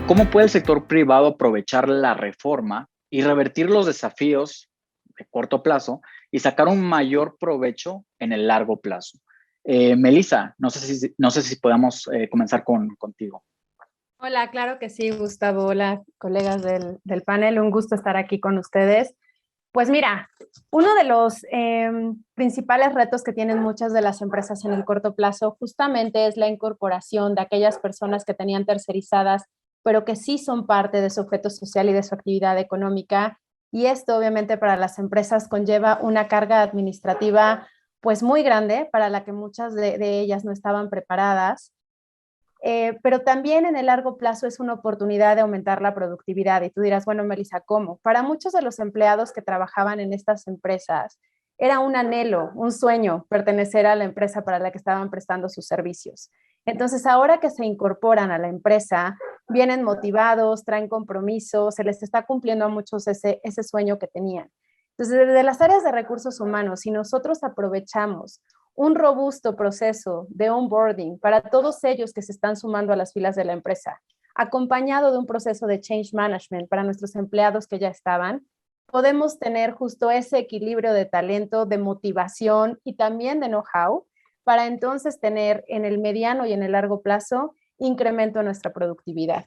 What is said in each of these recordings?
¿Cómo puede el sector privado aprovechar la reforma y revertir los desafíos de corto plazo y sacar un mayor provecho en el largo plazo? Melissa, no sé si podamos comenzar contigo. Hola, claro que sí, Gustavo. Hola, colegas del panel. Un gusto estar aquí con ustedes. Pues mira, uno de los principales retos que tienen muchas de las empresas en el corto plazo justamente es la incorporación de aquellas personas que tenían tercerizadas, pero que sí son parte de su objeto social y de su actividad económica. Y esto obviamente para las empresas conlleva una carga administrativa pues muy grande para la que muchas de ellas no estaban preparadas. Pero también en el largo plazo es una oportunidad de aumentar la productividad. Y tú dirás, bueno, Melissa, ¿cómo? Para muchos de los empleados que trabajaban en estas empresas, era un anhelo, un sueño pertenecer a la empresa para la que estaban prestando sus servicios. Entonces, ahora que se incorporan a la empresa, vienen motivados, traen compromisos, se les está cumpliendo a muchos ese sueño que tenían. Entonces, desde las áreas de recursos humanos, si nosotros aprovechamos un robusto proceso de onboarding para todos ellos que se están sumando a las filas de la empresa, acompañado de un proceso de change management para nuestros empleados que ya estaban, podemos tener justo ese equilibrio de talento, de motivación y también de know-how para entonces tener en el mediano y en el largo plazo incremento en nuestra productividad.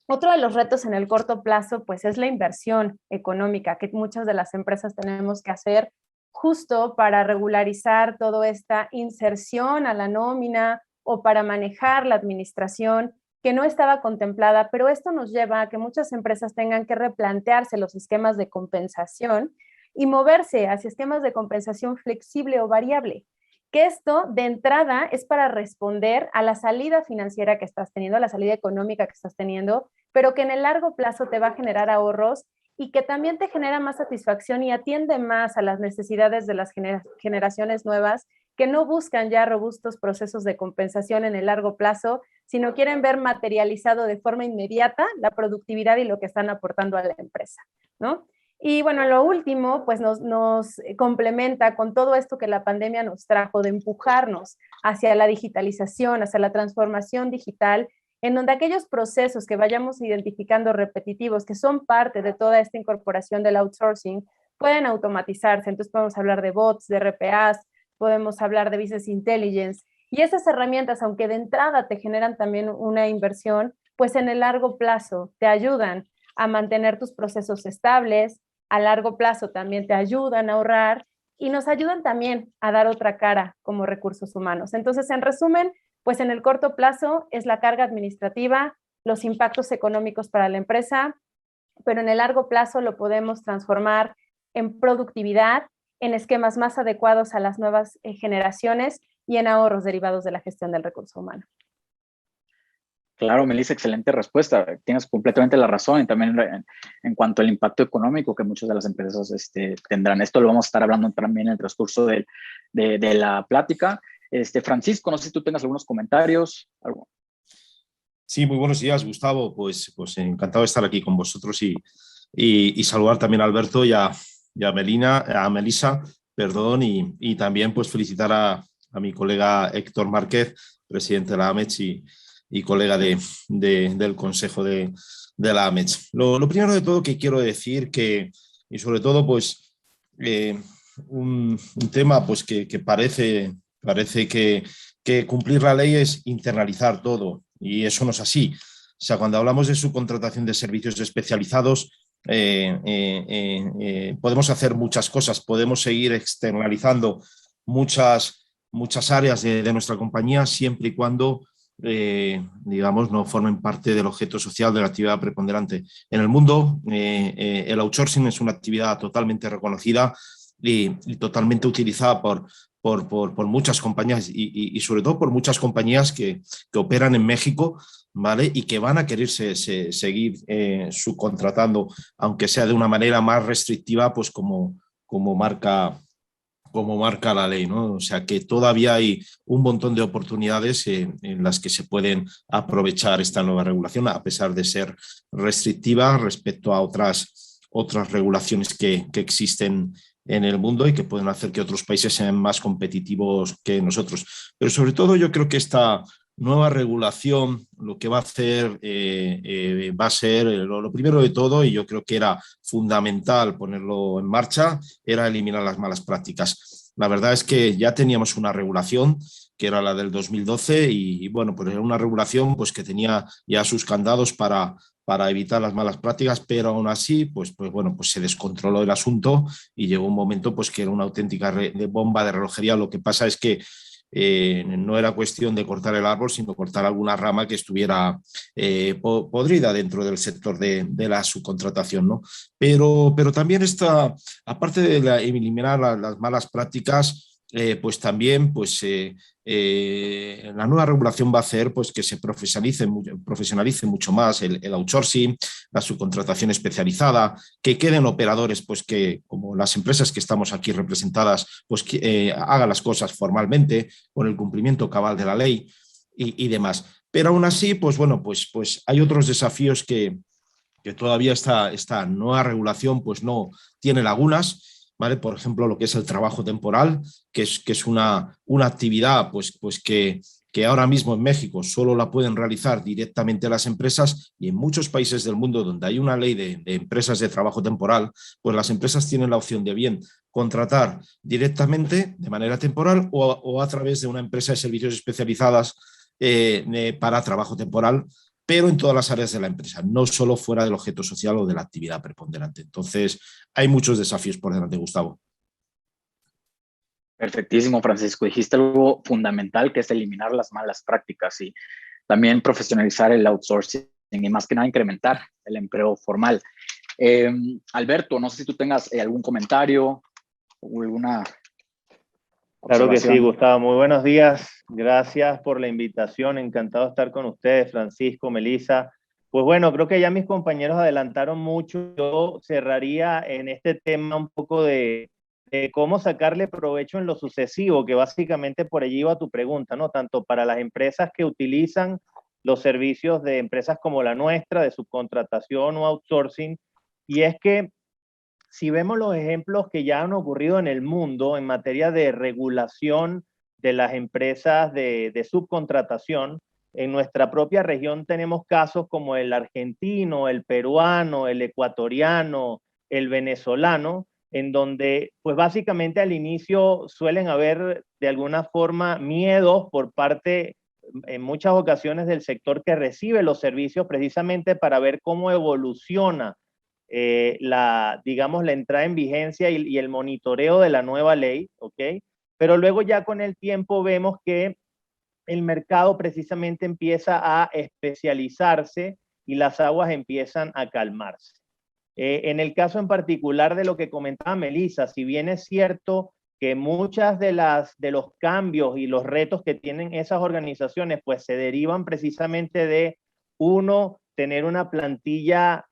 Otro de los retos en el corto plazo, pues es la inversión económica que muchas de las empresas tenemos que hacer justo para regularizar toda esta inserción a la nómina o para manejar la administración que no estaba contemplada, pero esto nos lleva a que muchas empresas tengan que replantearse los esquemas de compensación y moverse hacia esquemas de compensación flexible o variable, que esto de entrada es para responder a la salida financiera que estás teniendo, a la salida económica que estás teniendo, pero que en el largo plazo te va a generar ahorros y que también te genera más satisfacción y atiende más a las necesidades de las generaciones nuevas que no buscan ya robustos procesos de compensación en el largo plazo, sino quieren ver materializado de forma inmediata la productividad y lo que están aportando a la empresa, ¿no? Y bueno, lo último, pues nos complementa con todo esto que la pandemia nos trajo de empujarnos hacia la digitalización, hacia la transformación digital, en donde aquellos procesos que vayamos identificando repetitivos, que son parte de toda esta incorporación del outsourcing, pueden automatizarse. Entonces podemos hablar de bots, de RPAs, podemos hablar de business intelligence, y esas herramientas, aunque de entrada te generan también una inversión, pues en el largo plazo te ayudan a mantener tus procesos estables, a largo plazo también te ayudan a ahorrar y nos ayudan también a dar otra cara como recursos humanos. Entonces, en resumen, pues en el corto plazo es la carga administrativa, los impactos económicos para la empresa, pero en el largo plazo lo podemos transformar en productividad, en esquemas más adecuados a las nuevas generaciones y en ahorros derivados de la gestión del recurso humano. Claro, Melissa, excelente respuesta. Tienes completamente la razón y también en cuanto al impacto económico que muchas de las empresas tendrán. Esto lo vamos a estar hablando también en el transcurso de la plática. Francisco, no sé si tú tengas algunos comentarios. Algo. Sí, muy buenos días, Gustavo. Pues encantado de estar aquí con vosotros y saludar también a Alberto y a Melissa, perdón, y también pues felicitar a mi colega Héctor Márquez, presidente de la AMECH y colega del Consejo de la AMECH. Lo primero de todo que quiero decir y sobre todo pues un tema pues que parece que cumplir la ley es internalizar todo y eso no es así. O sea, cuando hablamos de subcontratación de servicios especializados, podemos hacer muchas cosas, podemos seguir externalizando muchas áreas de nuestra compañía siempre y cuando digamos, no formen parte del objeto social de la actividad preponderante. En el mundo, el outsourcing es una actividad totalmente reconocida y totalmente utilizada por muchas compañías y sobre todo por muchas compañías que operan en México, ¿vale? Y que van a querer seguir subcontratando, aunque sea de una manera más restrictiva, pues como marca la ley, ¿no? O sea que todavía hay un montón de oportunidades en las que se pueden aprovechar esta nueva regulación, a pesar de ser restrictiva respecto a otras regulaciones que existen en el mundo y que pueden hacer que otros países sean más competitivos que nosotros. Pero sobre todo yo creo que esta nueva regulación lo que va a hacer va a ser, lo primero de todo, y yo creo que era fundamental ponerlo en marcha, era eliminar las malas prácticas. La verdad es que ya teníamos una regulación que era la del 2012 y bueno, pues era una regulación pues, que tenía ya sus candados para evitar las malas prácticas, pero aún así, pues bueno, pues se descontroló el asunto y llegó un momento pues que era una auténtica bomba de relojería. Lo que pasa es que no era cuestión de cortar el árbol, sino cortar alguna rama que estuviera podrida dentro del sector de la subcontratación, ¿no? Pero también está, aparte de eliminar las malas prácticas, pues también la nueva regulación va a hacer pues, que se profesionalice mucho más el outsourcing, la subcontratación especializada, que queden operadores pues, que, como las empresas que estamos aquí representadas, pues, hagan las cosas formalmente, con el cumplimiento cabal de la ley y demás. Pero aún así, pues bueno, pues hay otros desafíos que todavía esta nueva regulación pues no tiene lagunas. ¿Vale? Por ejemplo, lo que es el trabajo temporal, que es una actividad que ahora mismo en México solo la pueden realizar directamente las empresas, y en muchos países del mundo donde hay una ley de empresas de trabajo temporal, pues las empresas tienen la opción de bien contratar directamente de manera temporal o a través de una empresa de servicios especializadas para trabajo temporal, pero en todas las áreas de la empresa, no solo fuera del objeto social o de la actividad preponderante. Entonces, hay muchos desafíos por delante, Gustavo. Perfectísimo, Francisco. Dijiste algo fundamental, que es eliminar las malas prácticas y también profesionalizar el outsourcing y más que nada incrementar el empleo formal. Alberto, no sé si tú tengas algún comentario o alguna Claro que sí, observación. Gustavo. Muy buenos días. Gracias por la invitación. Encantado de estar con ustedes, Francisco, Melissa. Pues bueno, creo que ya mis compañeros adelantaron mucho. Yo cerraría en este tema un poco de cómo sacarle provecho en lo sucesivo, que básicamente por allí va tu pregunta, ¿no? Tanto para las empresas que utilizan los servicios de empresas como la nuestra, de subcontratación o outsourcing. Y es que si vemos los ejemplos que ya han ocurrido en el mundo en materia de regulación de las empresas de subcontratación, en nuestra propia región tenemos casos como el argentino, el peruano, el ecuatoriano, el venezolano, en donde pues básicamente al inicio suelen haber de alguna forma miedos por parte en muchas ocasiones del sector que recibe los servicios precisamente para ver cómo evoluciona digamos, la entrada en vigencia y el monitoreo de la nueva ley, ¿ok? Pero luego ya con el tiempo vemos que el mercado precisamente empieza a especializarse y las aguas empiezan a calmarse. En el caso en particular de lo que comentaba Melissa, si bien es cierto que muchas de los cambios y los retos que tienen esas organizaciones pues se derivan precisamente de uno, tener una plantilla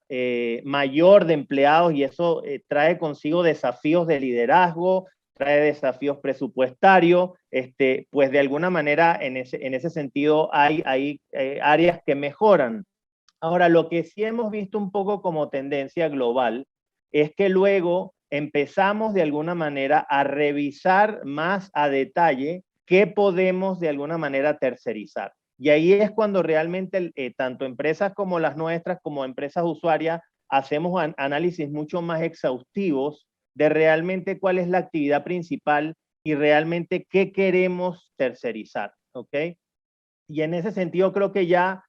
mayor de empleados, y eso trae consigo desafíos de liderazgo, trae desafíos presupuestarios, pues de alguna manera en ese sentido hay áreas que mejoran. Ahora, lo que sí hemos visto un poco como tendencia global es que luego empezamos de alguna manera a revisar más a detalle qué podemos de alguna manera tercerizar. Y ahí es cuando realmente tanto empresas como las nuestras, como empresas usuarias, hacemos análisis mucho más exhaustivos de realmente cuál es la actividad principal y realmente qué queremos tercerizar, ¿ok? Y en ese sentido creo que ya,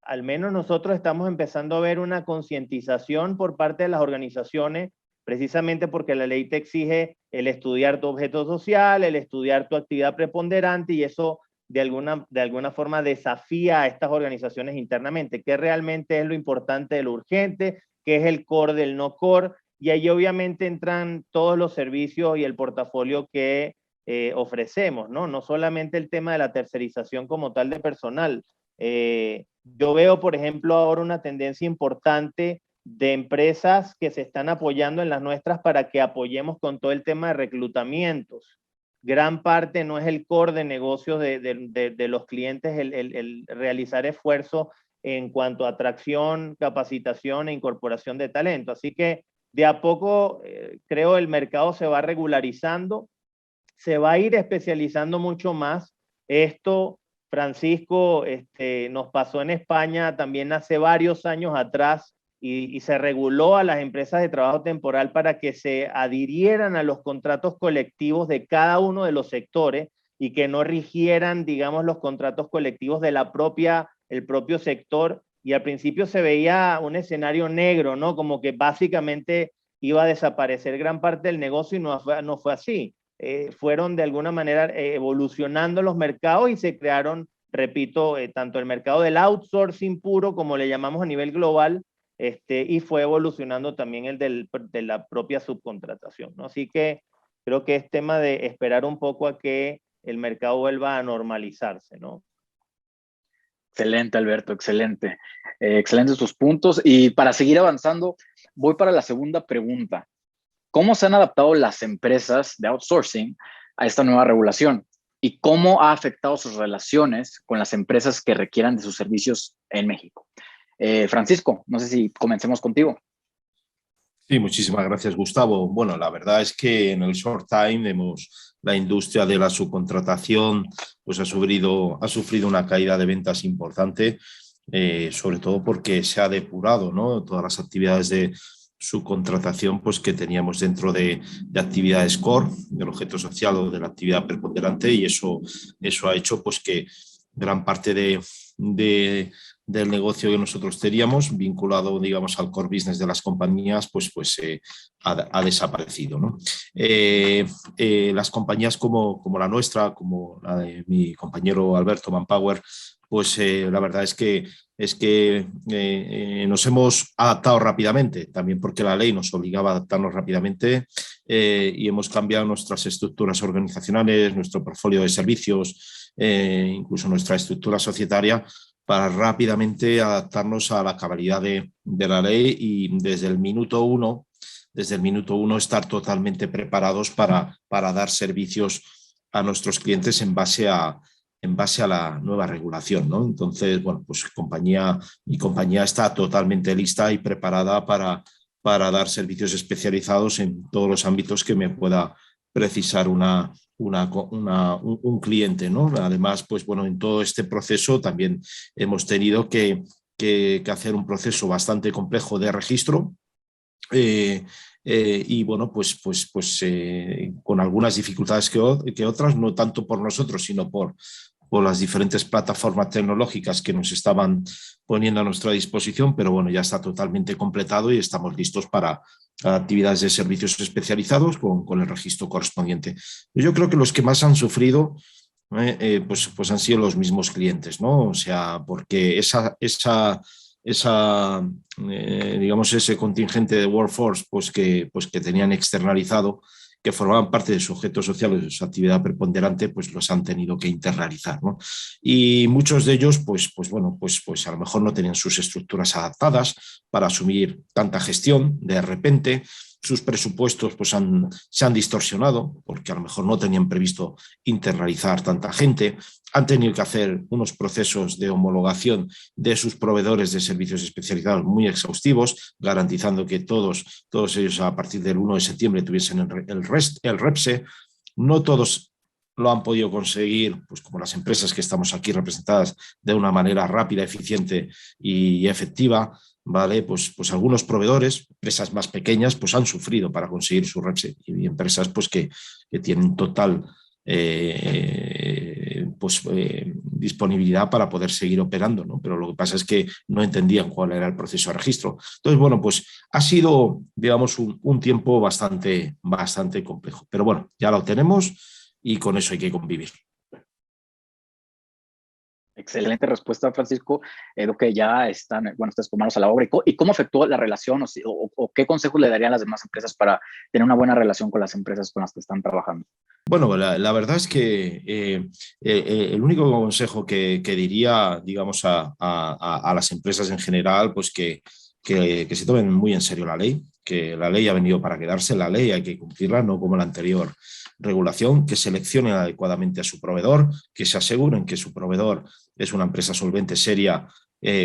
al menos nosotros estamos empezando a ver una concientización por parte de las organizaciones, precisamente porque la ley te exige el estudiar tu objeto social, el estudiar tu actividad preponderante, y eso de alguna forma desafía a estas organizaciones internamente, qué realmente es lo importante de lo urgente, qué es el core del no core, y ahí obviamente entran todos los servicios y el portafolio que ofrecemos, ¿no? No solamente el tema de la tercerización como tal de personal. Yo veo, por ejemplo, ahora una tendencia importante de empresas que se están apoyando en las nuestras para que apoyemos con todo el tema de reclutamientos. Gran parte no es el core de negocios de los clientes el realizar esfuerzos en cuanto a atracción, capacitación e incorporación de talento. Así que de a poco creo el mercado se va regularizando, se va a ir especializando mucho más. Esto Francisco, nos pasó en España también hace varios años atrás y se reguló a las empresas de trabajo temporal para que se adhirieran a los contratos colectivos de cada uno de los sectores y que no rigieran, digamos, los contratos colectivos de el propio sector. Y al principio se veía un escenario negro, ¿no? Como que básicamente iba a desaparecer gran parte del negocio y no fue así. Fueron de alguna manera evolucionando los mercados y se crearon, repito, tanto el mercado del outsourcing puro, como le llamamos a nivel global, y fue evolucionando también el de la propia subcontratación, ¿no? Así que creo que es tema de esperar un poco a que el mercado vuelva a normalizarse, ¿no? Excelente, Alberto, excelente. Excelentes tus puntos. Y para seguir avanzando, voy para la segunda pregunta. ¿Cómo se han adaptado las empresas de outsourcing a esta nueva regulación? ¿Y cómo ha afectado sus relaciones con las empresas que requieran de sus servicios en México? Francisco, no sé si comencemos contigo. Sí, muchísimas gracias, Gustavo. Bueno, la verdad es que en el short time la industria de la subcontratación pues ha sufrido una caída de ventas importante, sobre todo porque se ha depurado, ¿no?, todas las actividades de subcontratación pues, que teníamos dentro de actividades core, del objeto social o de la actividad preponderante, y eso ha hecho pues, que gran parte del negocio que nosotros teníamos vinculado, digamos, al core business de las compañías, pues ha desaparecido, ¿no? Las compañías como la nuestra, como la de mi compañero Alberto Manpower, pues la verdad es que nos hemos adaptado rápidamente, también porque la ley nos obligaba a adaptarnos rápidamente, y hemos cambiado nuestras estructuras organizacionales, nuestro portfolio de servicios, incluso nuestra estructura societaria, para rápidamente adaptarnos a la cabalidad de la ley y desde el minuto uno estar totalmente preparados para dar servicios a nuestros clientes en base a la nueva regulación, ¿no? Entonces, bueno, pues mi compañía está totalmente lista y preparada para dar servicios especializados en todos los ámbitos que me pueda precisar un cliente, ¿no? Además, pues bueno, en todo este proceso también hemos tenido que hacer un proceso bastante complejo de registro, y bueno, pues con algunas dificultades que otras, no tanto por nosotros, sino por las diferentes plataformas tecnológicas que nos estaban poniendo a nuestra disposición, pero bueno, ya está totalmente completado y estamos listos para actividades de servicios especializados con el registro correspondiente. Yo creo que los que más han sufrido pues han sido los mismos clientes, ¿no? O sea, porque digamos, ese contingente de workforce pues que tenían externalizado, que formaban parte de su objeto social o de su actividad preponderante, pues los han tenido que internalizar, ¿no? Y muchos de ellos, pues a lo mejor no tenían sus estructuras adaptadas para asumir tanta gestión de repente. Sus presupuestos pues se han distorsionado porque a lo mejor no tenían previsto internalizar tanta gente, han tenido que hacer unos procesos de homologación de sus proveedores de servicios especializados muy exhaustivos, garantizando que todos ellos a partir del 1 de septiembre tuviesen el REPSE. No todos lo han podido conseguir, pues como las empresas que estamos aquí representadas, de una manera rápida, eficiente y efectiva. ¿Vale? Pues algunos proveedores, empresas más pequeñas, pues han sufrido para conseguir su REPSE, y empresas pues que tienen total disponibilidad para poder seguir operando, ¿no? Pero lo que pasa es que no entendían cuál era el proceso de registro. Entonces, bueno, pues ha sido, digamos, un tiempo bastante complejo. Pero bueno, ya lo tenemos y con eso hay que convivir. Excelente respuesta, Francisco. Lo que ya están, ustedes con manos a la obra. ¿Y cómo afectó la relación o qué consejos le darían a las demás empresas para tener una buena relación con las empresas con las que están trabajando? Bueno, la verdad es que el único consejo que diría, digamos, a las empresas en general, pues que se tomen muy en serio la ley, que la ley ha venido para quedarse, la ley hay que cumplirla, no como la anterior regulación, que seleccionen adecuadamente a su proveedor, que se aseguren que su proveedor es una empresa solvente, seria,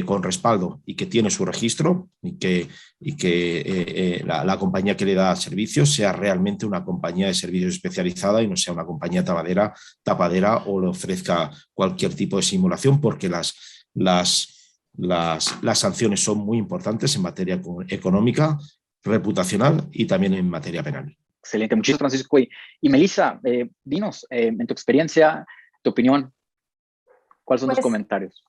con respaldo y que tiene su registro y que la compañía que le da servicios sea realmente una compañía de servicios especializada y no sea una compañía tapadera o le ofrezca cualquier tipo de simulación, porque las sanciones son muy importantes en materia económica, reputacional y también en materia penal. Excelente, muchísimas gracias, Francisco. Y Melissa, dinos, en tu experiencia, tu opinión, ¿cuáles son tus comentarios?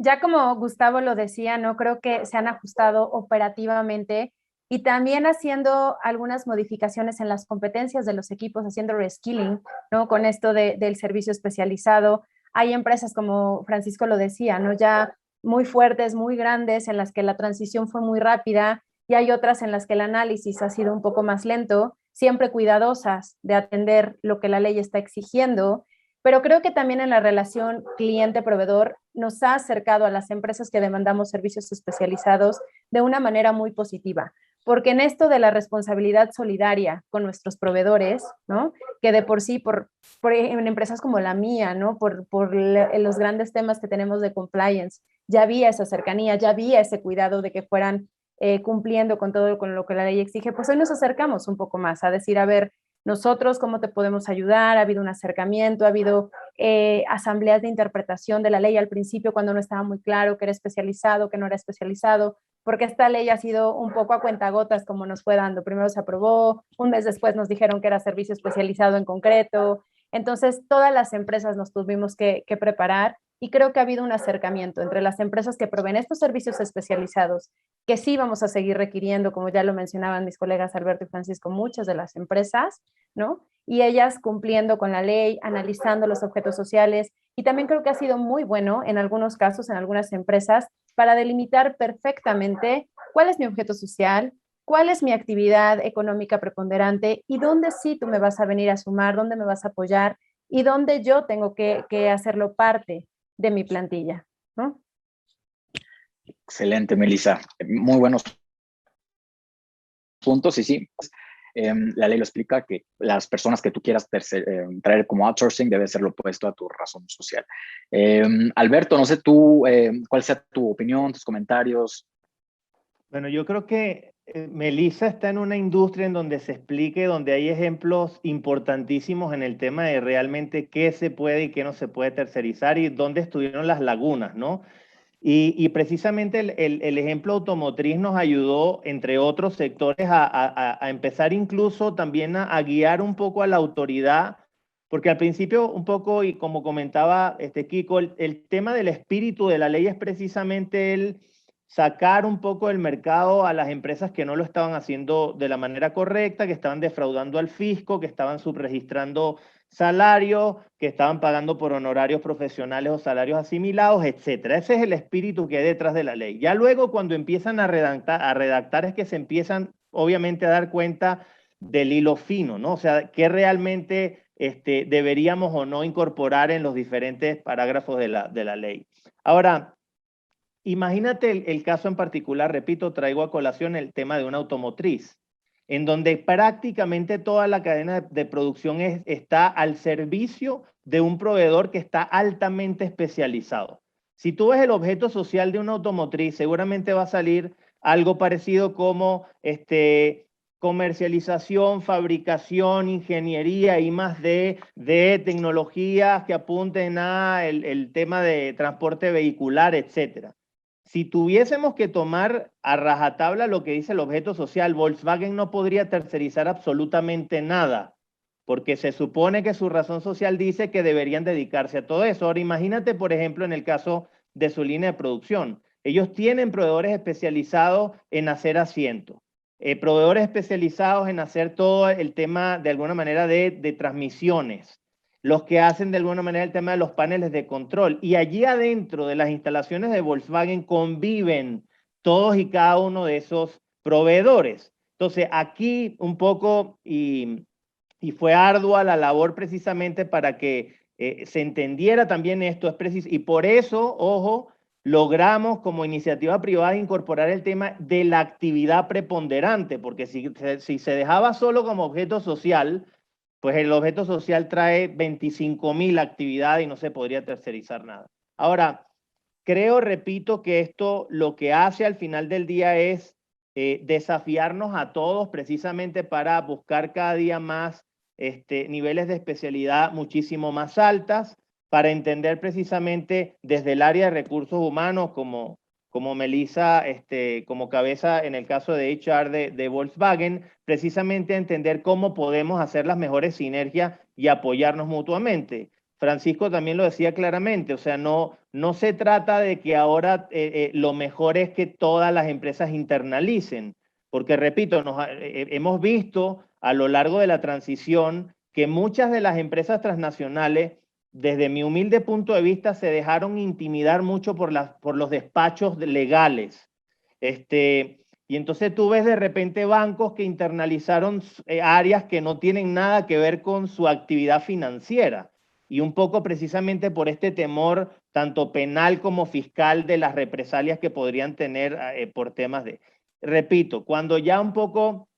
Ya como Gustavo lo decía, ¿no? Creo que se han ajustado operativamente y también haciendo algunas modificaciones en las competencias de los equipos, haciendo reskilling, ¿no? Con esto del servicio especializado. Hay empresas, como Francisco lo decía, ¿no? Ya muy fuertes, muy grandes, en las que la transición fue muy rápida, y hay otras en las que el análisis ha sido un poco más lento, siempre cuidadosas de atender lo que la ley está exigiendo. Pero creo que también en la relación cliente-proveedor nos ha acercado a las empresas que demandamos servicios especializados de una manera muy positiva, porque en esto de la responsabilidad solidaria con nuestros proveedores, ¿no? Que de por sí, en empresas como la mía, ¿no? Por los grandes temas que tenemos de compliance, ya había esa cercanía, ya había ese cuidado de que fueran cumpliendo con todo con lo que la ley exige. Pues hoy nos acercamos un poco más a decir, a ver, nosotros cómo te podemos ayudar. Ha habido un acercamiento, ha habido asambleas de interpretación de la ley al principio cuando no estaba muy claro que era especializado, que no era especializado, porque esta ley ha sido un poco a cuentagotas como nos fue dando. Primero se aprobó, un mes después nos dijeron que era servicio especializado en concreto. Entonces todas las empresas nos tuvimos que preparar, y creo que ha habido un acercamiento entre las empresas que proveen estos servicios especializados, que sí vamos a seguir requiriendo, como ya lo mencionaban mis colegas Alberto y Francisco, muchas de las empresas, ¿no? Y ellas cumpliendo con la ley, analizando los objetos sociales, y también creo que ha sido muy bueno en algunos casos, en algunas empresas, para delimitar perfectamente cuál es mi objeto social, cuál es mi actividad económica preponderante y dónde sí tú me vas a venir a sumar, dónde me vas a apoyar y dónde yo tengo que hacerlo parte de mi plantilla, ¿no? Excelente, Melissa. Muy buenos puntos y sí, la ley lo explica, que las personas que tú quieras traer como outsourcing debe ser lo opuesto a tu razón social. Alberto, no sé tú, cuál sea tu opinión, tus comentarios. Bueno, yo creo que Melissa está en una industria en donde se explique, donde hay ejemplos importantísimos en el tema de realmente qué se puede y qué no se puede tercerizar y dónde estuvieron las lagunas, ¿no? Y precisamente el ejemplo automotriz nos ayudó, entre otros sectores, a empezar incluso también a guiar un poco a la autoridad, porque al principio un poco, y como comentaba Kiko, el tema del espíritu de la ley es precisamente el sacar un poco del mercado a las empresas que no lo estaban haciendo de la manera correcta, que estaban defraudando al fisco, que estaban subregistrando salarios, que estaban pagando por honorarios profesionales o salarios asimilados, etcétera. Ese es el espíritu que hay detrás de la ley. Ya luego, cuando empiezan a redactar es que se empiezan obviamente a dar cuenta del hilo fino, ¿no? O sea, qué realmente deberíamos o no incorporar en los diferentes parágrafos de la ley. Ahora, imagínate el caso en particular, repito, traigo a colación el tema de una automotriz, en donde prácticamente toda la cadena de producción está al servicio de un proveedor que está altamente especializado. Si tú ves el objeto social de una automotriz, seguramente va a salir algo parecido como comercialización, fabricación, ingeniería y más de tecnologías que apunten a el tema de transporte vehicular, etcétera. Si tuviésemos que tomar a rajatabla lo que dice el objeto social, Volkswagen no podría tercerizar absolutamente nada, porque se supone que su razón social dice que deberían dedicarse a todo eso. Ahora imagínate, por ejemplo, en el caso de su línea de producción. Ellos tienen proveedores especializados en hacer asientos, proveedores especializados en hacer todo el tema, de alguna manera, de transmisiones, los que hacen de alguna manera el tema de los paneles de control. Y allí adentro de las instalaciones de Volkswagen conviven todos y cada uno de esos proveedores. Entonces, aquí un poco, y fue ardua la labor precisamente para que se entendiera también esto, y por eso, ojo, logramos como iniciativa privada incorporar el tema de la actividad preponderante, porque si se dejaba solo como objeto social, pues el objeto social trae 25,000 actividades y no se podría tercerizar nada. Ahora, creo, repito, que esto lo que hace al final del día es desafiarnos a todos precisamente para buscar cada día más niveles de especialidad muchísimo más altas, para entender precisamente desde el área de recursos humanos, como Melissa, como cabeza en el caso de HR de Volkswagen, precisamente entender cómo podemos hacer las mejores sinergias y apoyarnos mutuamente. Francisco también lo decía claramente, o sea, no se trata de que ahora lo mejor es que todas las empresas internalicen, porque repito, hemos visto a lo largo de la transición que muchas de las empresas transnacionales, desde mi humilde punto de vista, se dejaron intimidar mucho por los despachos legales. Y entonces tú ves de repente bancos que internalizaron áreas que no tienen nada que ver con su actividad financiera. Y un poco precisamente por este temor, tanto penal como fiscal, de las represalias que podrían tener por temas de... Repito, cuando ya un poco,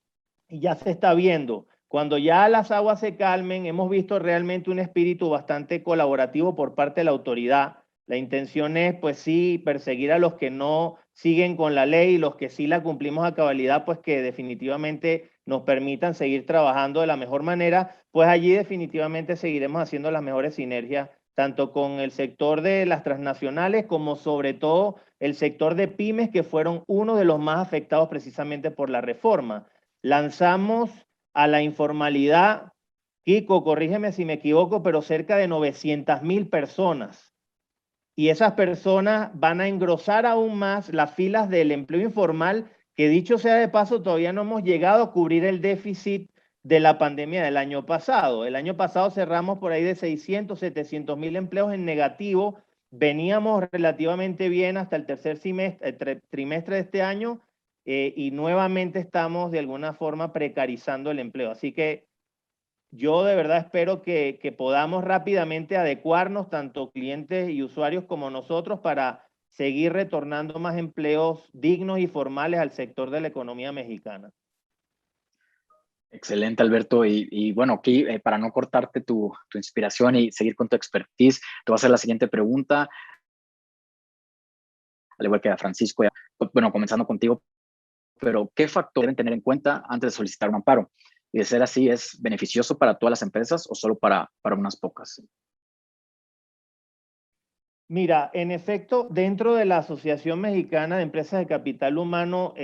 ya se está viendo, cuando ya las aguas se calmen, hemos visto realmente un espíritu bastante colaborativo por parte de la autoridad. La intención es, pues sí, perseguir a los que no siguen con la ley y los que sí la cumplimos a cabalidad, pues que definitivamente nos permitan seguir trabajando de la mejor manera, pues allí definitivamente seguiremos haciendo las mejores sinergias, tanto con el sector de las transnacionales como sobre todo el sector de pymes, que fueron uno de los más afectados precisamente por la reforma. Lanzamos a la informalidad, Kiko, corrígeme si me equivoco, pero cerca de 900,000 personas. Y esas personas van a engrosar aún más las filas del empleo informal, que dicho sea de paso, todavía no hemos llegado a cubrir el déficit de la pandemia del año pasado. El año pasado cerramos por ahí de 600, 700,000 empleos en negativo. Veníamos relativamente bien hasta el tercer trimestre de este año y nuevamente estamos de alguna forma precarizando el empleo. Así que yo de verdad espero que podamos rápidamente adecuarnos, tanto clientes y usuarios como nosotros, para seguir retornando más empleos dignos y formales al sector de la economía mexicana. Excelente, Alberto. Y bueno, aquí para no cortarte tu inspiración y seguir con tu expertise, te voy a hacer la siguiente pregunta, al igual que a Francisco. Bueno, comenzando contigo, pero ¿qué factores deben tener en cuenta antes de solicitar un amparo? Y de ser así, ¿es beneficioso para todas las empresas o solo para unas pocas? Mira, en efecto, dentro de la Asociación Mexicana de Empresas de Capital Humano,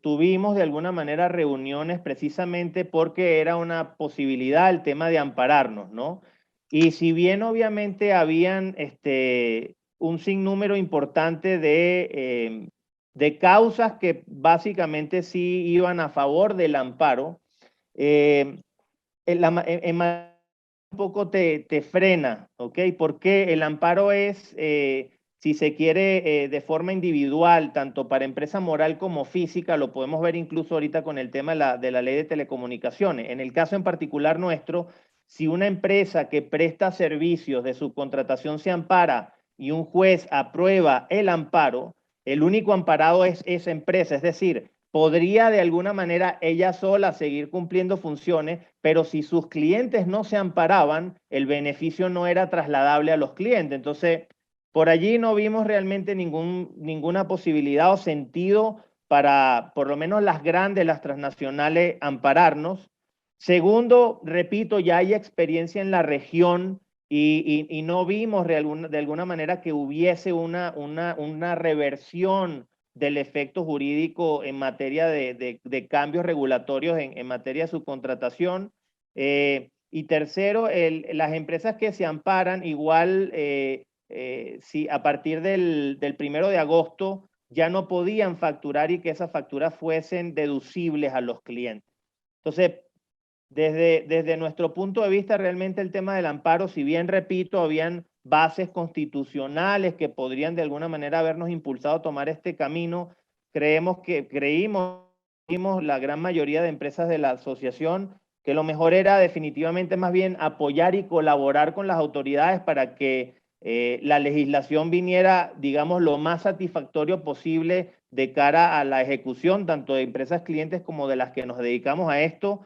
tuvimos de alguna manera reuniones precisamente porque era una posibilidad el tema de ampararnos, ¿no? Y si bien obviamente habían un sinnúmero importante de causas que básicamente sí iban a favor del amparo, en un poco te frena, ¿ok? Porque el amparo es, si se quiere, de forma individual, tanto para empresa moral como física, lo podemos ver incluso ahorita con el tema de la ley de telecomunicaciones. En el caso en particular nuestro, si una empresa que presta servicios de subcontratación se ampara y un juez aprueba el amparo, el único amparado es esa empresa, es decir, podría de alguna manera ella sola seguir cumpliendo funciones, pero si sus clientes no se amparaban, el beneficio no era trasladable a los clientes. Entonces, por allí no vimos realmente ninguna posibilidad o sentido para, por lo menos las grandes, las transnacionales, ampararnos. Segundo, repito, ya hay experiencia en la región y no vimos de alguna manera que hubiese una reversión del efecto jurídico en materia de cambios regulatorios en materia de subcontratación. Y tercero, las empresas que se amparan, igual, si a partir del 1 de agosto ya no podían facturar y que esas facturas fuesen deducibles a los clientes. Entonces, desde nuestro punto de vista, realmente el tema del amparo, si bien, repito, habían bases constitucionales que podrían de alguna manera habernos impulsado a tomar este camino, creímos la gran mayoría de empresas de la asociación que lo mejor era definitivamente más bien apoyar y colaborar con las autoridades para que la legislación viniera, digamos, lo más satisfactorio posible de cara a la ejecución, tanto de empresas clientes como de las que nos dedicamos a esto,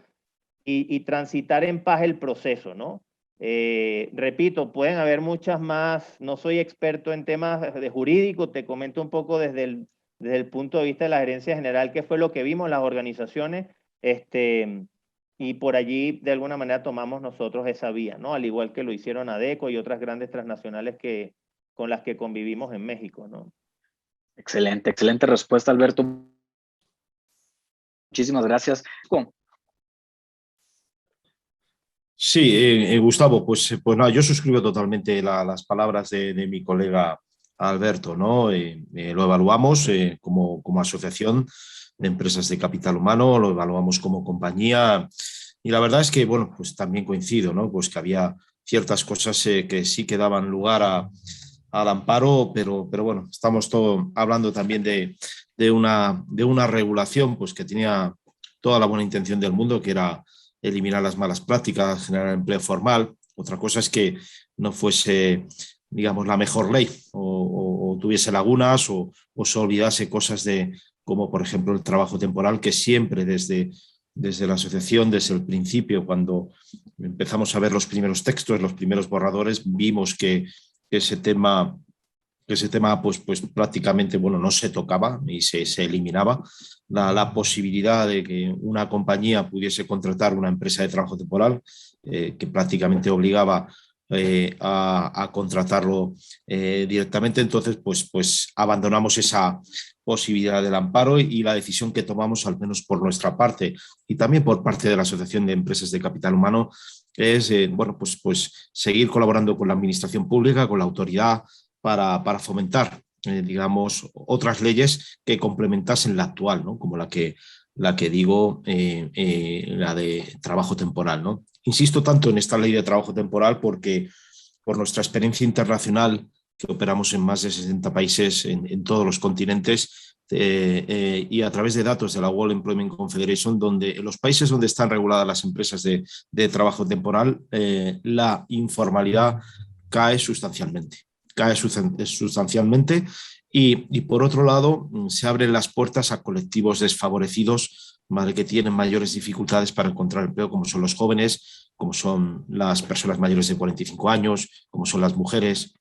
y transitar en paz el proceso, ¿no? Repito, pueden haber muchas más, no soy experto en temas de jurídico, te comento un poco desde el punto de vista de la gerencia general, qué fue lo que vimos las organizaciones, y por allí de alguna manera tomamos nosotros esa vía, ¿no? Al igual que lo hicieron ADECO y otras grandes transnacionales con las que convivimos en México, ¿no? Excelente, excelente respuesta, Alberto. Muchísimas gracias. Sí, Gustavo, pues nada, yo suscribo totalmente las palabras de mi colega Alberto, ¿no? Lo evaluamos como asociación de empresas de capital humano, lo evaluamos como compañía y la verdad es que, bueno, pues también coincido, ¿no? Pues que había ciertas cosas que sí que daban lugar al amparo, pero bueno, estamos hablando también de una regulación pues que tenía toda la buena intención del mundo, que era eliminar las malas prácticas, generar empleo formal. Otra cosa es que no fuese, digamos, la mejor ley o tuviese lagunas o se olvidase cosas como por ejemplo el trabajo temporal, que siempre desde la asociación, desde el principio, cuando empezamos a ver los primeros textos, los primeros borradores, vimos que ese tema pues prácticamente, bueno, no se tocaba y se eliminaba la posibilidad de que una compañía pudiese contratar una empresa de trabajo temporal, que prácticamente obligaba a contratarlo directamente. Entonces, pues abandonamos esa posibilidad del amparo y la decisión que tomamos, al menos por nuestra parte y también por parte de la Asociación de Empresas de Capital Humano, es bueno, pues seguir colaborando con la administración pública, con la autoridad, para fomentar, digamos, otras leyes que complementasen la actual, ¿no? Como la que digo, la de trabajo temporal, ¿no? Insisto tanto en esta ley de trabajo temporal porque por nuestra experiencia internacional, que operamos en más de 60 países en todos los continentes, y a través de datos de la World Employment Confederation, donde en los países donde están reguladas las empresas de trabajo temporal, la informalidad cae sustancialmente. Y por otro lado, se abren las puertas a colectivos desfavorecidos, ¿vale?, que tienen mayores dificultades para encontrar empleo, como son los jóvenes, como son las personas mayores de 45 años, como son las mujeres,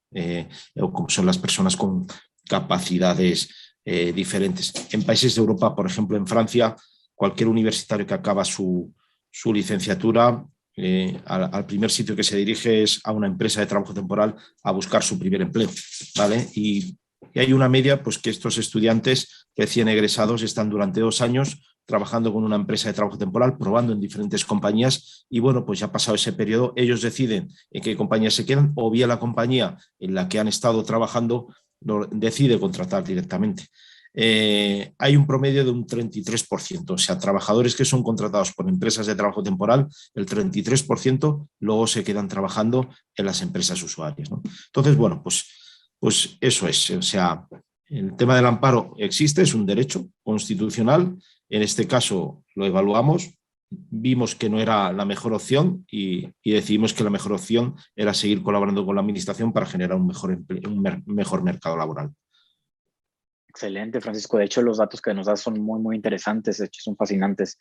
o como son las personas con capacidades diferentes. En países de Europa, por ejemplo, en Francia, cualquier universitario que acaba su licenciatura, al primer sitio que se dirige es a una empresa de trabajo temporal a buscar su primer empleo, ¿vale? Y hay una media, pues que estos estudiantes recién egresados están durante 2 años trabajando con una empresa de trabajo temporal, probando en diferentes compañías y bueno, pues ya pasado ese periodo, ellos deciden en qué compañía se quedan o bien la compañía en la que han estado trabajando decide contratar directamente. Hay un promedio de un 33%, o sea, trabajadores que son contratados por empresas de trabajo temporal, el 33% luego se quedan trabajando en las empresas usuarias, ¿no? Entonces, bueno, pues eso es, o sea, el tema del amparo existe, es un derecho constitucional, en este caso lo evaluamos, vimos que no era la mejor opción y decidimos que la mejor opción era seguir colaborando con la administración para generar un mejor mercado laboral. Excelente, Francisco. De hecho, los datos que nos das son muy, muy interesantes. De hecho, son fascinantes.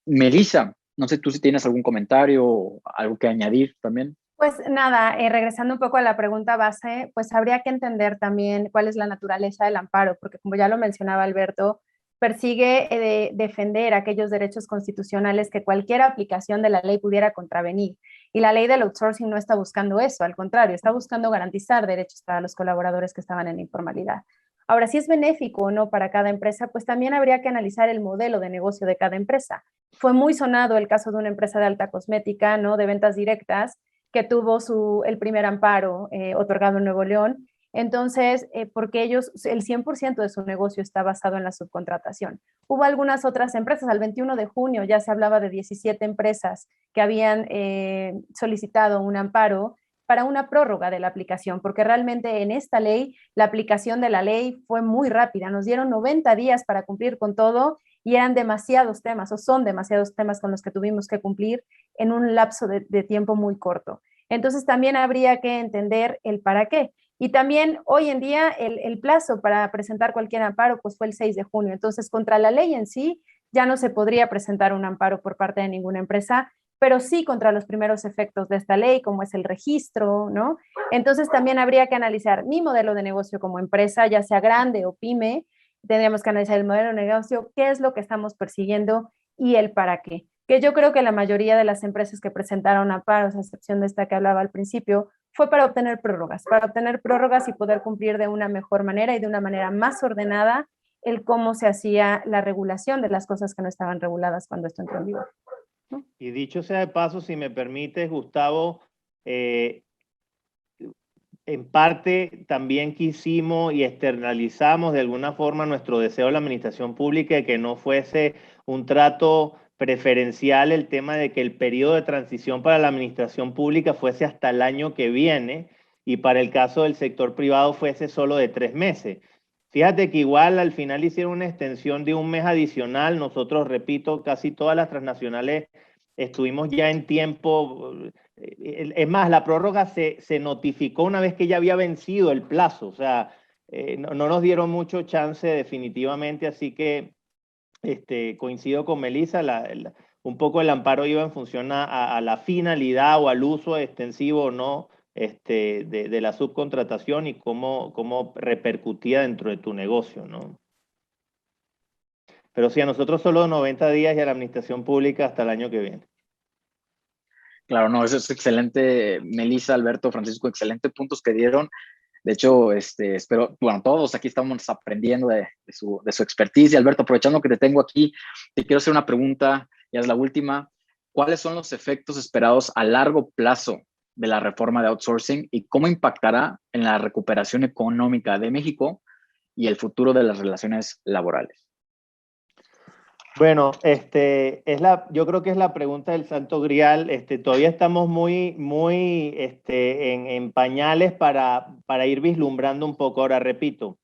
Melissa, no sé tú si tienes algún comentario o algo que añadir también. Pues nada, regresando un poco a la pregunta base, pues habría que entender también cuál es la naturaleza del amparo, porque como ya lo mencionaba Alberto, persigue defender aquellos derechos constitucionales que cualquier aplicación de la ley pudiera contravenir. Y la ley del outsourcing no está buscando eso, al contrario, está buscando garantizar derechos para los colaboradores que estaban en informalidad. Ahora, si es benéfico o no para cada empresa, pues también habría que analizar el modelo de negocio de cada empresa. Fue muy sonado el caso de una empresa de alta cosmética, ¿no?, de ventas directas, que tuvo el primer amparo otorgado en Nuevo León. Entonces, porque ellos, el 100% de su negocio está basado en la subcontratación. Hubo algunas otras empresas, al 21 de junio ya se hablaba de 17 empresas que habían solicitado un amparo para una prórroga de la aplicación, porque realmente en esta ley, la aplicación de la ley fue muy rápida. Nos dieron 90 días para cumplir con todo y eran demasiados temas, o son demasiados temas con los que tuvimos que cumplir en un lapso de tiempo muy corto. Entonces también habría que entender el para qué. Y también hoy en día el plazo para presentar cualquier amparo pues fue el 6 de junio. Entonces contra la ley en sí ya no se podría presentar un amparo por parte de ninguna empresa, pero sí contra los primeros efectos de esta ley, como es el registro, ¿no? Entonces también habría que analizar mi modelo de negocio como empresa, ya sea grande o pyme, tendríamos que analizar el modelo de negocio, qué es lo que estamos persiguiendo y el para qué. Que yo creo que la mayoría de las empresas que presentaron amparos, a excepción de esta que hablaba al principio, fue para obtener prórrogas y poder cumplir de una mejor manera y de una manera más ordenada el cómo se hacía la regulación de las cosas que no estaban reguladas cuando esto entró en vigor. Y dicho sea de paso, si me permites, Gustavo, en parte también quisimos y externalizamos de alguna forma nuestro deseo de la administración pública de que no fuese un trato preferencial el tema de que el periodo de transición para la administración pública fuese hasta el año que viene y para el caso del sector privado fuese solo de 3 meses. Fíjate que igual al final hicieron una extensión de un mes adicional. Nosotros, repito, casi todas las transnacionales estuvimos ya en tiempo. Es más, la prórroga se notificó una vez que ya había vencido el plazo. O sea, no nos dieron mucho chance definitivamente, así que coincido con Melissa, un poco el amparo iba en función a la finalidad o al uso extensivo o no de la subcontratación y cómo repercutía dentro de tu negocio, ¿no? Pero sí, a nosotros solo 90 días y a la administración pública hasta el año que viene. Claro, no, eso es excelente, Melissa, Alberto, Francisco, excelentes puntos que dieron. De hecho, espero, bueno, todos aquí estamos aprendiendo de su expertise. Alberto, aprovechando que te tengo aquí, te quiero hacer una pregunta, ya es la última. ¿Cuáles son los efectos esperados a largo plazo de la reforma de outsourcing y cómo impactará en la recuperación económica de México y el futuro de las relaciones laborales? Bueno, yo creo que es la pregunta del Santo Grial. Todavía estamos muy en pañales para ir vislumbrando un poco. Ahora, repito,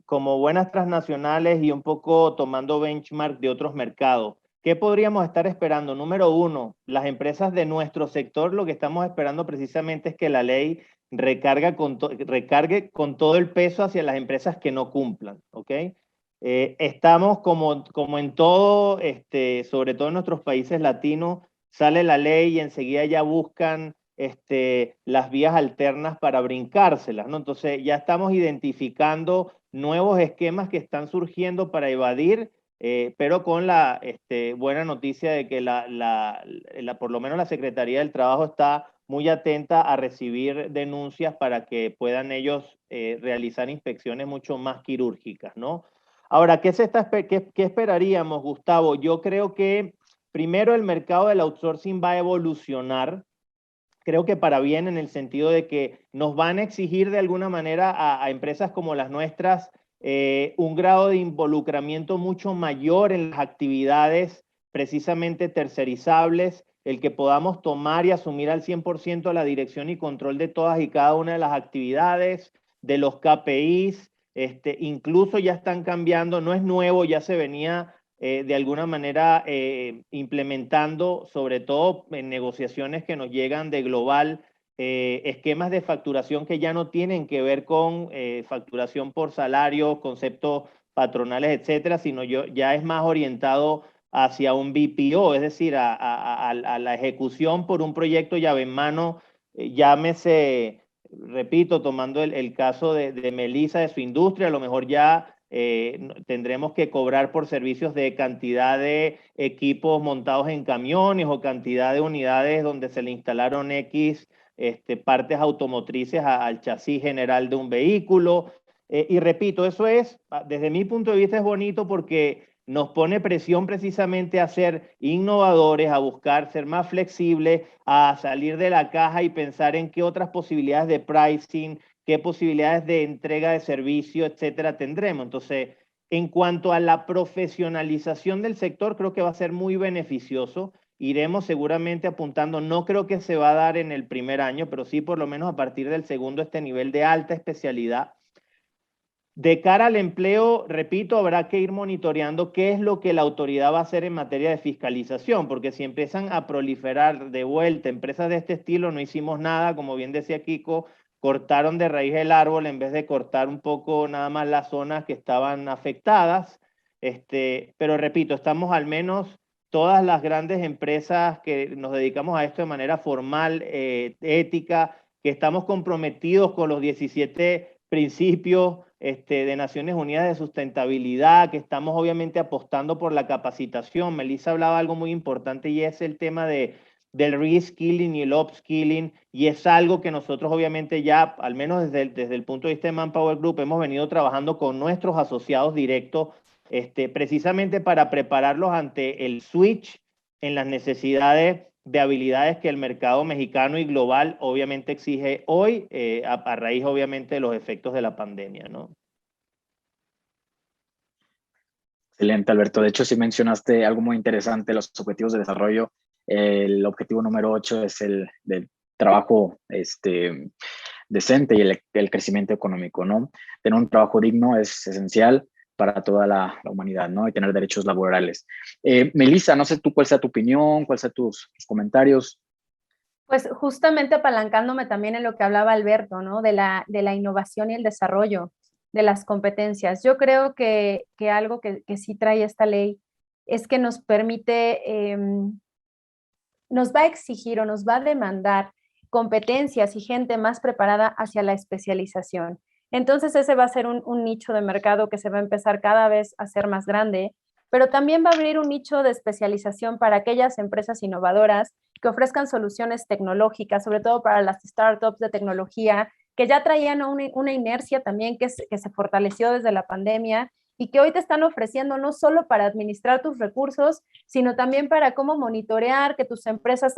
como buenas transnacionales y un poco tomando benchmark de otros mercados, ¿qué podríamos estar esperando? Número uno, las empresas de nuestro sector, lo que estamos esperando precisamente es que la ley recargue con todo el peso hacia las empresas que no cumplan, ¿ok? Estamos como en todo, sobre todo en nuestros países latinos, sale la ley y enseguida ya buscan las vías alternas para brincárselas, ¿no? Entonces ya estamos identificando nuevos esquemas que están surgiendo para evadir, pero con la buena noticia de que por lo menos la Secretaría del Trabajo está muy atenta a recibir denuncias para que puedan ellos realizar inspecciones mucho más quirúrgicas, ¿no? Ahora, ¿qué esperaríamos, Gustavo? Yo creo que primero el mercado del outsourcing va a evolucionar, creo que para bien en el sentido de que nos van a exigir de alguna manera a empresas como las nuestras un grado de involucramiento mucho mayor en las actividades precisamente tercerizables, el que podamos tomar y asumir al 100% la dirección y control de todas y cada una de las actividades, de los KPIs, incluso ya están cambiando, no es nuevo, ya se venía de alguna manera implementando, sobre todo en negociaciones que nos llegan de global, esquemas de facturación que ya no tienen que ver con facturación por salarios, conceptos patronales, etcétera, sino ya es más orientado hacia un BPO, es decir, a la ejecución por un proyecto llave en mano, llámese, repito, tomando el caso de Melissa, de su industria, a lo mejor ya tendremos que cobrar por servicios de cantidad de equipos montados en camiones o cantidad de unidades donde se le instalaron X partes automotrices al chasis general de un vehículo. Y repito, eso desde mi punto de vista es bonito porque nos pone presión precisamente a ser innovadores, a buscar ser más flexibles, a salir de la caja y pensar en qué otras posibilidades de pricing, qué posibilidades de entrega de servicio, etcétera, tendremos. Entonces, en cuanto a la profesionalización del sector, creo que va a ser muy beneficioso. Iremos seguramente apuntando, no creo que se va a dar en el primer año, pero sí por lo menos a partir del segundo, este nivel de alta especialidad. De cara al empleo, repito, habrá que ir monitoreando qué es lo que la autoridad va a hacer en materia de fiscalización, porque si empiezan a proliferar de vuelta empresas de este estilo, no hicimos nada, como bien decía Kiko, cortaron de raíz el árbol en vez de cortar un poco nada más las zonas que estaban afectadas. Pero repito, estamos al menos todas las grandes empresas que nos dedicamos a esto de manera formal, ética, que estamos comprometidos con los 17 principios de Naciones Unidas de sustentabilidad, que estamos obviamente apostando por la capacitación. Melissa hablaba algo muy importante y es el tema del reskilling y el upskilling, y es algo que nosotros obviamente ya, al menos desde el punto de vista de Manpower Group, hemos venido trabajando con nuestros asociados directos, precisamente para prepararlos ante el switch en las necesidades de habilidades que el mercado mexicano y global obviamente exige hoy, a raíz obviamente de los efectos de la pandemia, ¿no? Excelente, Alberto. De hecho, sí mencionaste algo muy interesante, los objetivos de desarrollo. El objetivo número 8 es el del trabajo decente y el crecimiento económico, ¿no? Tener un trabajo digno es esencial para toda la humanidad, ¿no? Y tener derechos laborales. Melissa, no sé tú cuál sea tu opinión, cuáles sean tus comentarios. Pues justamente apalancándome también en lo que hablaba Alberto, ¿no? De la innovación y el desarrollo de las competencias. Yo creo que algo que sí trae esta ley es que nos permite, nos va a exigir o nos va a demandar competencias y gente más preparada hacia la especialización. Entonces ese va a ser un nicho de mercado que se va a empezar cada vez a ser más grande, pero también va a abrir un nicho de especialización para aquellas empresas innovadoras que ofrezcan soluciones tecnológicas, sobre todo para las startups de tecnología, que ya traían una inercia también que se fortaleció desde la pandemia y que hoy te están ofreciendo no solo para administrar tus recursos, sino también para cómo monitorear que tus empresas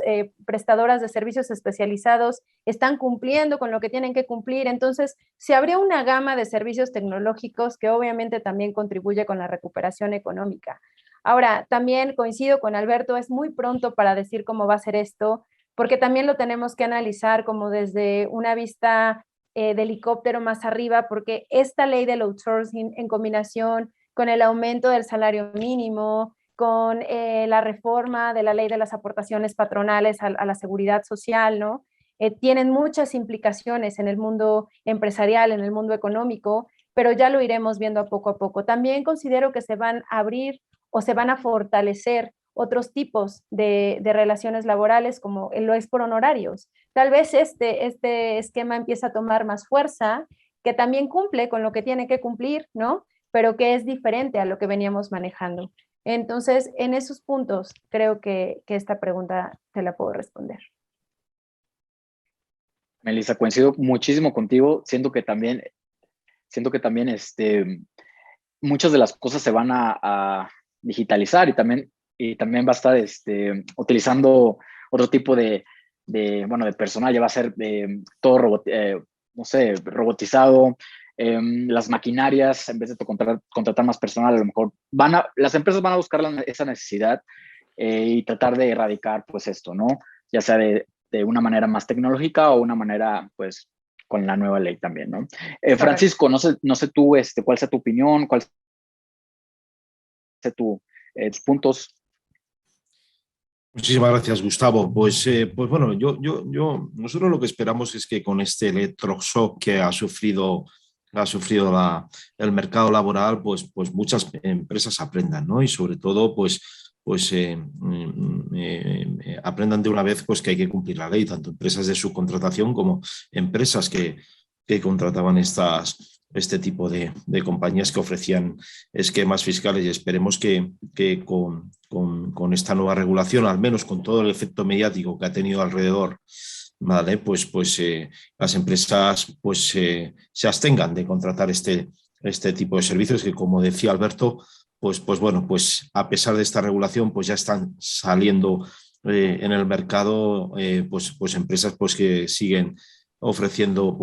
prestadoras de servicios especializados están cumpliendo con lo que tienen que cumplir. Entonces, se abrió una gama de servicios tecnológicos que obviamente también contribuye con la recuperación económica. Ahora, también coincido con Alberto, es muy pronto para decir cómo va a ser esto, porque también lo tenemos que analizar como desde una vista de helicóptero más arriba, porque esta ley del outsourcing en combinación con el aumento del salario mínimo, con la reforma de la ley de las aportaciones patronales a la seguridad social, ¿no? Tienen muchas implicaciones en el mundo empresarial, en el mundo económico, pero ya lo iremos viendo a poco. También considero que se van a abrir o se van a fortalecer otros tipos de relaciones laborales como lo es por honorarios. Tal vez este esquema empieza a tomar más fuerza, que también cumple con lo que tiene que cumplir, ¿no? Pero que es diferente a lo que veníamos manejando. Entonces, en esos puntos, creo que esta pregunta te la puedo responder. Melissa, coincido muchísimo contigo, siento que también muchas de las cosas se van a digitalizar y también va a estar utilizando otro tipo de personal, ya va a ser todo robotizado. Las maquinarias, en vez de contratar más personal, a lo mejor las empresas van a buscar esa necesidad y tratar de erradicar pues esto, ¿no? Ya sea de una manera más tecnológica o una manera pues con la nueva ley también, ¿no? Francisco, no sé tú cuál sea tu opinión, cuál sea tus puntos. Muchísimas gracias, Gustavo. Pues bueno, nosotros lo que esperamos es que con este electroshock que ha sufrido el mercado laboral, pues muchas empresas aprendan, ¿no? Y sobre todo, aprendan de una vez pues que hay que cumplir la ley, tanto empresas de subcontratación como empresas que contrataban este tipo de compañías que ofrecían esquemas fiscales, y esperemos que con esta nueva regulación, al menos con todo el efecto mediático que ha tenido alrededor, ¿vale? Pues las empresas se abstengan de contratar este tipo de servicios que, como decía Alberto, pues bueno, pues a pesar de esta regulación, pues ya están saliendo en el mercado pues empresas pues que siguen ofreciendo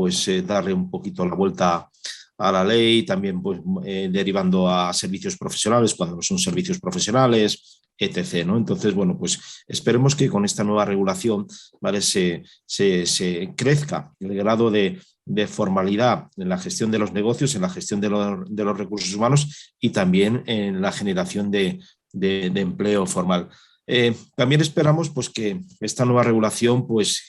darle un poquito la vuelta a la ley, también pues derivando a servicios profesionales cuando no son servicios profesionales, etc., ¿no? Entonces, bueno, pues esperemos que con esta nueva regulación, ¿vale?, se crezca el grado de formalidad en la gestión de los negocios, en la gestión de los recursos humanos y también en la generación de empleo formal. También esperamos pues que esta nueva regulación pues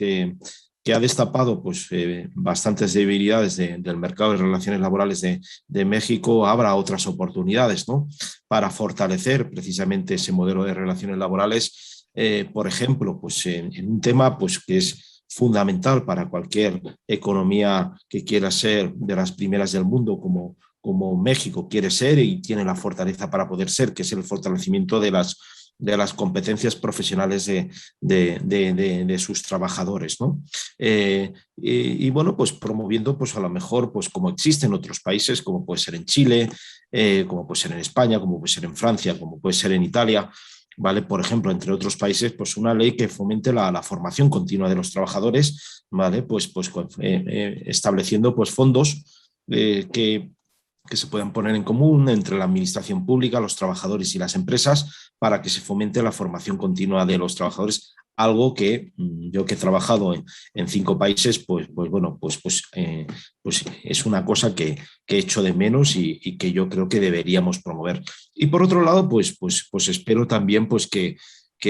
que ha destapado pues, bastantes debilidades del mercado de relaciones laborales de México, abra otras oportunidades, ¿no? Para fortalecer precisamente ese modelo de relaciones laborales, por ejemplo, pues en un tema pues, que es fundamental para cualquier economía que quiera ser de las primeras del mundo, como México quiere ser y tiene la fortaleza para poder ser, que es el fortalecimiento de las competencias profesionales de sus trabajadores, ¿no? Y bueno, pues promoviendo pues a lo mejor, pues como existe en otros países, como puede ser en Chile, como puede ser en España, como puede ser en Francia, como puede ser en Italia, ¿vale? Por ejemplo, entre otros países, pues una ley que fomente la formación continua de los trabajadores, ¿vale? Pues estableciendo pues fondos que se puedan poner en común entre la administración pública, los trabajadores y las empresas para que se fomente la formación continua de los trabajadores, algo que yo que he trabajado en 5 países, pues es una cosa que echo de menos y que yo creo que deberíamos promover. Y por otro lado, pues espero también pues que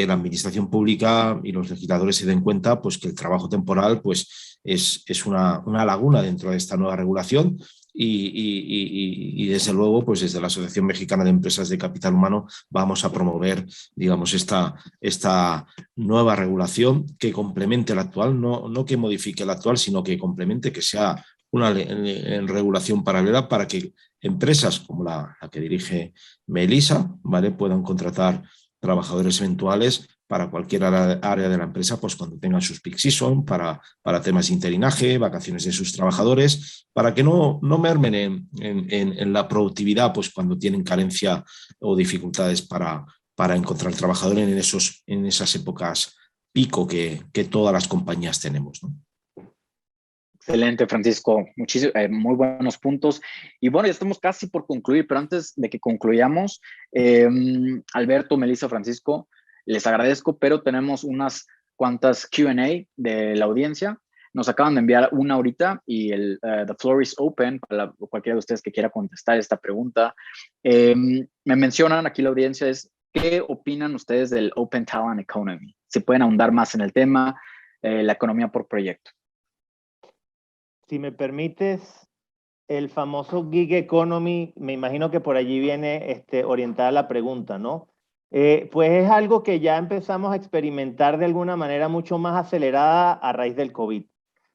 la administración pública y los legisladores se den cuenta pues que el trabajo temporal pues es una laguna dentro de esta nueva regulación y desde luego, pues desde la Asociación Mexicana de Empresas de Capital Humano vamos a promover, digamos, esta nueva regulación que complemente la actual, no que modifique la actual, sino que complemente, que sea una regulación paralela para que empresas como la que dirige Melissa, ¿vale?, puedan contratar trabajadores eventuales para cualquier área de la empresa, pues cuando tengan sus peak season, para temas de interinaje, vacaciones de sus trabajadores, para que no mermen en la productividad, pues cuando tienen carencia o dificultades para encontrar trabajadores en esas épocas pico que todas las compañías tenemos, ¿no? Excelente, Francisco. Muy buenos puntos. Y bueno, ya estamos casi por concluir, pero antes de que concluyamos, Alberto, Melissa, Francisco, les agradezco, pero tenemos unas cuantas Q&A de la audiencia. Nos acaban de enviar una ahorita y the floor is open para cualquiera de ustedes que quiera contestar esta pregunta. Me mencionan aquí la audiencia ¿qué opinan ustedes del Open Talent Economy? Si pueden ahondar más en el tema, la economía por proyecto. Si me permites, el famoso gig economy, me imagino que por allí viene orientada la pregunta, ¿no? Pues es algo que ya empezamos a experimentar de alguna manera mucho más acelerada a raíz del COVID.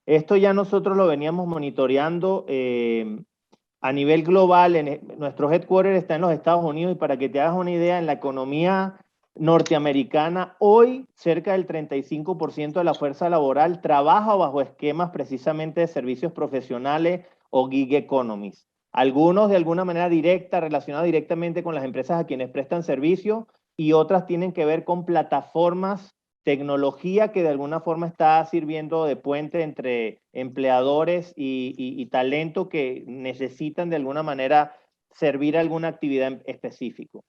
Esto ya nosotros lo veníamos monitoreando a nivel global. Nuestro headquarter está en los Estados Unidos y para que te hagas una idea, en la economía norteamericana, hoy cerca del 35% de la fuerza laboral trabaja bajo esquemas precisamente de servicios profesionales o gig economies. Algunos de alguna manera directa, relacionados directamente con las empresas a quienes prestan servicio, y otras tienen que ver con plataformas, tecnología que de alguna forma está sirviendo de puente entre empleadores y talento que necesitan de alguna manera servir alguna actividad específica.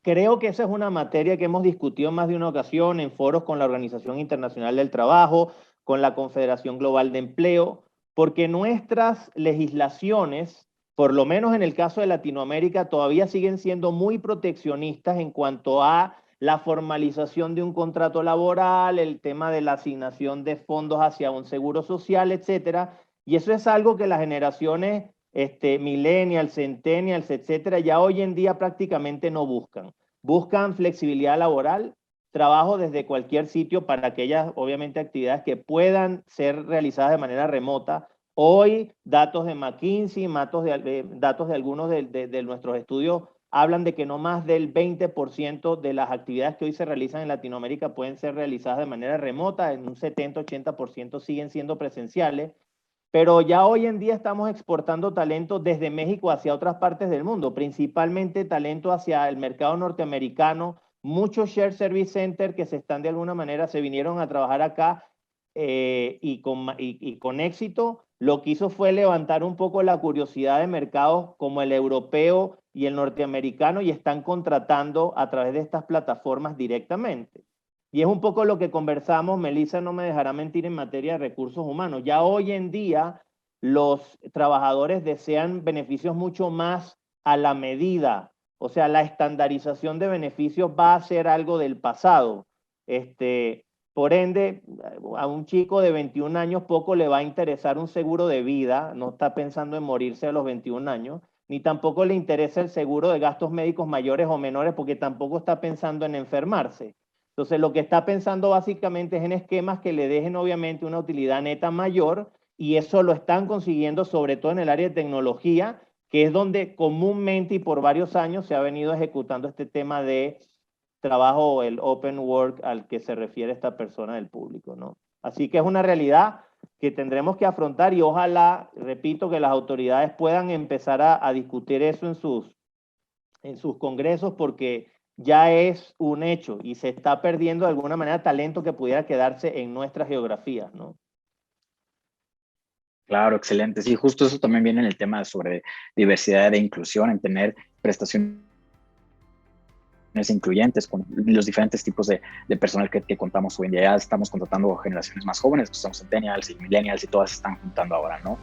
Creo que esa es una materia que hemos discutido en más de una ocasión en foros con la Organización Internacional del Trabajo, con la Confederación Global de Empleo, porque nuestras legislaciones, por lo menos en el caso de Latinoamérica, todavía siguen siendo muy proteccionistas en cuanto a la formalización de un contrato laboral, el tema de la asignación de fondos hacia un seguro social, etcétera. Y eso es algo que las generaciones millennials, centennials, etcétera, ya hoy en día prácticamente no buscan. Buscan flexibilidad laboral, trabajo desde cualquier sitio para aquellas, obviamente, actividades que puedan ser realizadas de manera remota. Hoy, datos de McKinsey, datos de algunos de nuestros estudios hablan de que no más del 20% de las actividades que hoy se realizan en Latinoamérica pueden ser realizadas de manera remota, en un 70-80% siguen siendo presenciales. Pero ya hoy en día estamos exportando talento desde México hacia otras partes del mundo, principalmente talento hacia el mercado norteamericano. Muchos shared service centers que de alguna manera se vinieron a trabajar acá y con éxito. Lo que hizo fue levantar un poco la curiosidad de mercados como el europeo y el norteamericano y están contratando a través de estas plataformas directamente. Y es un poco lo que conversamos, Melissa no me dejará mentir, en materia de recursos humanos. Ya hoy en día los trabajadores desean beneficios mucho más a la medida. O sea, la estandarización de beneficios va a ser algo del pasado. Por ende, a un chico de 21 años poco le va a interesar un seguro de vida, no está pensando en morirse a los 21 años, ni tampoco le interesa el seguro de gastos médicos mayores o menores porque tampoco está pensando en enfermarse. Entonces, lo que está pensando básicamente es en esquemas que le dejen obviamente una utilidad neta mayor, y eso lo están consiguiendo sobre todo en el área de tecnología, que es donde comúnmente y por varios años se ha venido ejecutando este tema de trabajo o el open work al que se refiere esta persona del público, ¿no? Así que es una realidad que tendremos que afrontar y ojalá, repito, que las autoridades puedan empezar a discutir eso en sus congresos, porque ya es un hecho y se está perdiendo de alguna manera talento que pudiera quedarse en nuestras geografías, ¿no? Claro, excelente. Sí, justo eso también viene en el tema sobre diversidad e inclusión, en tener prestaciones incluyentes con los diferentes tipos de personal que contamos hoy en día. Ya estamos contratando generaciones más jóvenes, que son centennials y millennials, y todas se están juntando ahora, ¿no?